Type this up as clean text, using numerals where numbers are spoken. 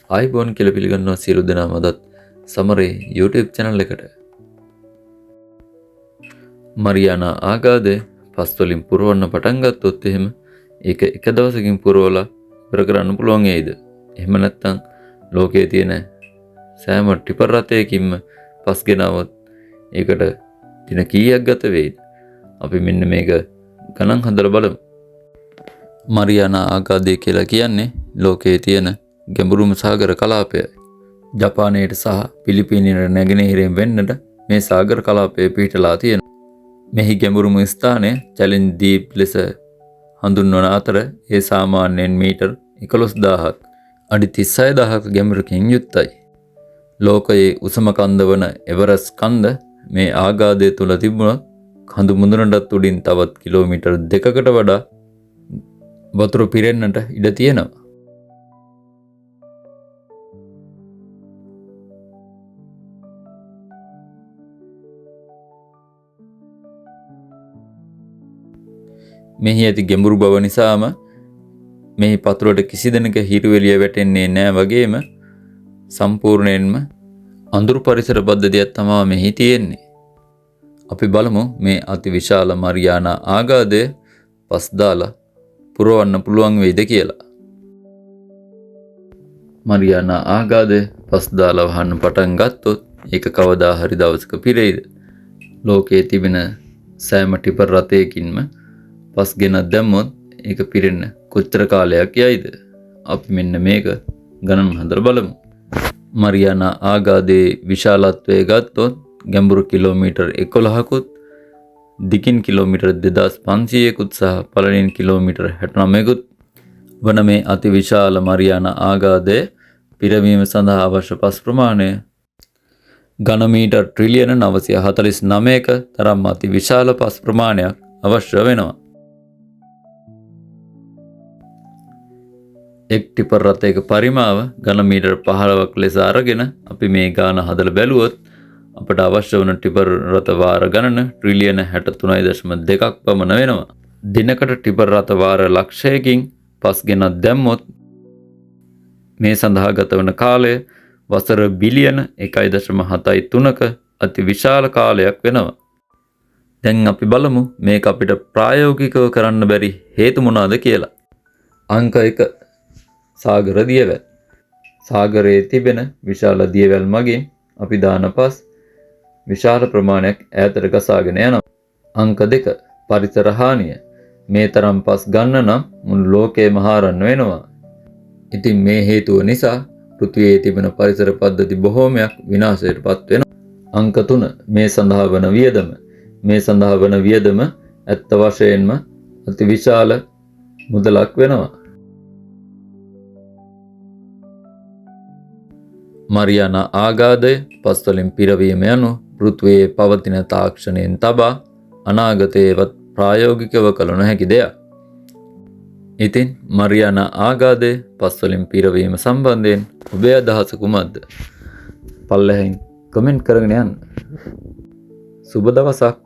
ආයිබෝන් කියලා පිළිගන්නවා සියලු දෙනාම අදත් සමරේ YouTube channel එකට. මරියානා ආගාදේ පස් වලින් පුරවන්න පටන් ගත්තොත් එහෙම ඒක එක දවසකින් පුරවලා ඉවර කරන්න පුළුවන් වේද? එහෙම නැත්නම් ලෝකයේ තියෙන සෑම ටිපර් රථයකින්ම පස් ගෙනවොත් ඒකට දින කීයක් ගත වෙයිද? අපි මෙන්න මේක ගණන් හදලා බලමු. මරියානා ආගාදේ කියලා කියන්නේ ලෝකයේ තියෙන ගැඹුරුම සාගර කලාපයයි. ජපානයට සහ පිලිපීනයට නැගෙනහිරින් වෙන්නට මේ සාගර කලාපය පිහිටලා තියෙනවා. මෙහි ගැඹුරුම ස්ථානය චැලෙන්ජ් දීප් ලෙස හඳුන්වන අතර ඒ සාමාන්‍යයෙන් මීටර් 11000ක් අඩි 36000ක ගැඹුරකින් යුක්තයි. ලෝකයේ උසම කන්ද වන එවරස්ට් කන්ද මේ ආගාදය තුල තිබුණොත් කඳු මුදුනටත් උඩින් තවත් කිලෝමීටර් 2කට වඩා වතුර පිරෙන්නට ඉඩ තියෙනවා. මෙහි ඇති ගැඹුරු බව නිසාම මෙහි පතුලට කිසි දෙනක හිරු එළිය වැටෙන්නේ නැහැ වගේම සම්පූර්ණයෙන්ම අඳුරු පරිසර පද්ධතියක් තමයි මෙහි තියෙන්නේ. අපි බලමු මේ අතිවිශාල මරියානා ආගාදය පස් දාලා පුරවන්න පුළුවන් වෙයිද කියලා. මරියානා ආගාදය පස් දාලා වහන්න පටන් ගත්තොත් ඒක කවදා හරි දවසක පිරෙයිද? ලෝකයේ තිබෙන සෑම ටිපර් රථයකින්ම පස් ගෙනත් දැම්මොත් ඒක පිරෙන්න කොච්චර කාලයක් යයිද? අපි මෙන්න මේක ගණන් හදලා බලමු. මරියානා ආගාදේ විශාලත්වය ගත්තොත් ගැඹුරු කිලෝමීටර් 11කුත් දිගින් කිලෝමීටර් 2500කුත් සහ පළලින් කිලෝමීටර් 69කුත් වන මේ අතිවිශාල මරියානා ආගාදය පිරවීම සඳහා අවශ්‍ය පස් ප්‍රමාණය ඝන මීටර් ට්‍රිලියන 949ක තරම් අතිවිශාල පස් ප්‍රමාණයක් අවශ්‍ය වෙනවා. එක් ටිපර් රථයක පරිමාව ඝන මීටර් 15ක් ලෙස අරගෙන අපි මේ ගාන හදලා බැලුවොත් අපට අවශ්‍ය වන ටිපර් රථ වාර ගණන ට්‍රිලියන 63.2ක් පමණ වෙනවා. දිනකට ටිපර් රථ වාර ලක්ෂයකින් පස් ගෙනත් දැම්මොත් මේ සඳහා ගත වන කාලය වසර බිලියන 1.73ක අති විශාල කාලයක් වෙනවා. දැන් අපි බලමු මේක අපිට ප්‍රායෝගිකව කරන්න බැරි හේතු මොනවාද කියලා. අංක 1 සාගර දියවැල්. සාගරයේ තිබෙන විශාල දියවැල් මගින් අපි දාන පස් විශාල ප්‍රමාණයක් ඈතට ගසාගෙන යනවා. අංක 2 පරිසර හානිය. මේ තරම් පස් ගන්න නම් මුළු ලෝකයම හාරන්න වෙනවා. ඉතින් මේ හේතුව නිසා පෘථිවියේ තිබෙන පරිසර පද්ධති බොහෝමයක් විනාශයට පත් වෙනවා. අංක 3 මේ සඳහා වන වියදම. මේ සඳහා වන වියදම ඇත්ත වශයෙන්ම අති විශාල මුදලක් වෙනවා. මරියානා ආගාදය පස් වලින් පිරවීම යනු පෘථිවියේ පවතින තාක්ෂණයෙන් තබා අනාගතයේවත් ප්‍රායෝගිකව කළ නොහැකි දෙයක්. ඉතින් මරියානා ආගාදය පස් වලින් පිරවීම සම්බන්ධයෙන් ඔබේ අදහස කුමක්ද? පල්ලෙහින් කමෙන්ට් කරගෙන යන්න. සුබ දවසක්.